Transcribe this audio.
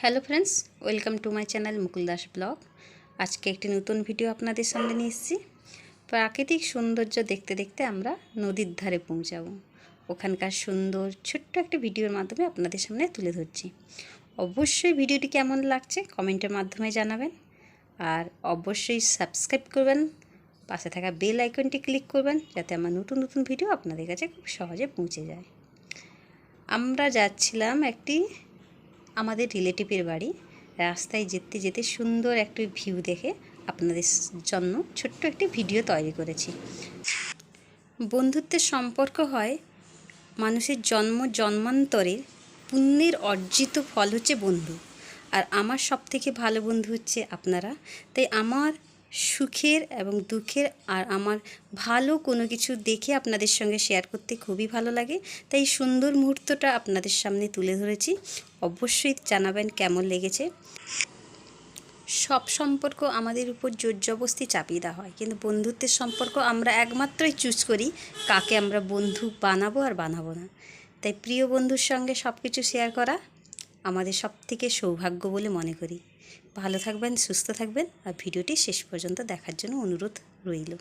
Hello friends, welcome to my channel Mukul Das blog. আজকে একটি নতুন ভিডিও আপনাদের সামনে নিয়ে এসেছি। প্রাকৃতিক সৌন্দর্য দেখতে দেখতে আমরা নদীর ধারে পৌঁছাবো। ওখানকার সুন্দর ছোট্ট একটি ভিডিওর মাধ্যমে আপনাদের সামনে তুলে ধরছি। অবশ্যই ভিডিওটি কেমন লাগছে কমেন্টের মাধ্যমে জানাবেন, আর অবশ্যই সাবস্ক্রাইব করবেন, পাশে থাকা বেল আইকনটি ক্লিক করবেন যাতে আমার নতুন নতুন ভিডিও আপনাদের কাছে খুব সহজে পৌঁছে যায়। আমরা যাচ্ছিলাম আমাদের রিলেটিভের বাড়ি। রাস্তায় যেতে যেতে সুন্দর একটি ভিউ দেখে আপনাদের জন্য ছোট্ট একটি ভিডিও তৈরি করেছি। বন্ধুত্বের সম্পর্ক হয় মানুষের জন্মান্তরের পুণ্যের অর্জিত ফল হচ্ছে বন্ধু, আর আমার সবথেকে ভালো বন্ধু হচ্ছে আপনারা। তাই আমার সুখের এবং দুঃখের আর আমার ভালো কোনো কিছু দেখে আপনাদের সঙ্গে শেয়ার করতে খুবই ভালো লাগে। তাই সুন্দর মুহূর্তটা আপনাদের সামনে তুলে ধরেছি। অবশ্যই জানাবেন কেমন লেগেছে। সব সম্পর্ক আমাদের উপর জোর জবরদস্তি চাপিয়ে দেওয়া হয়, কিন্তু বন্ধুত্বের সম্পর্ক আমরা একমাত্রই চুজ করি কাকে আমরা বন্ধু বানাবো আর বানাবো না। তাই প্রিয় বন্ধুর সঙ্গে সব কিছু শেয়ার করা আমাদের সবথেকে সৌভাগ্য বলে মনে করি। ভালো থাকবেন, সুস্থ থাকবেন, আর ভিডিওটি শেষ পর্যন্ত দেখার জন্য অনুরোধ রইল।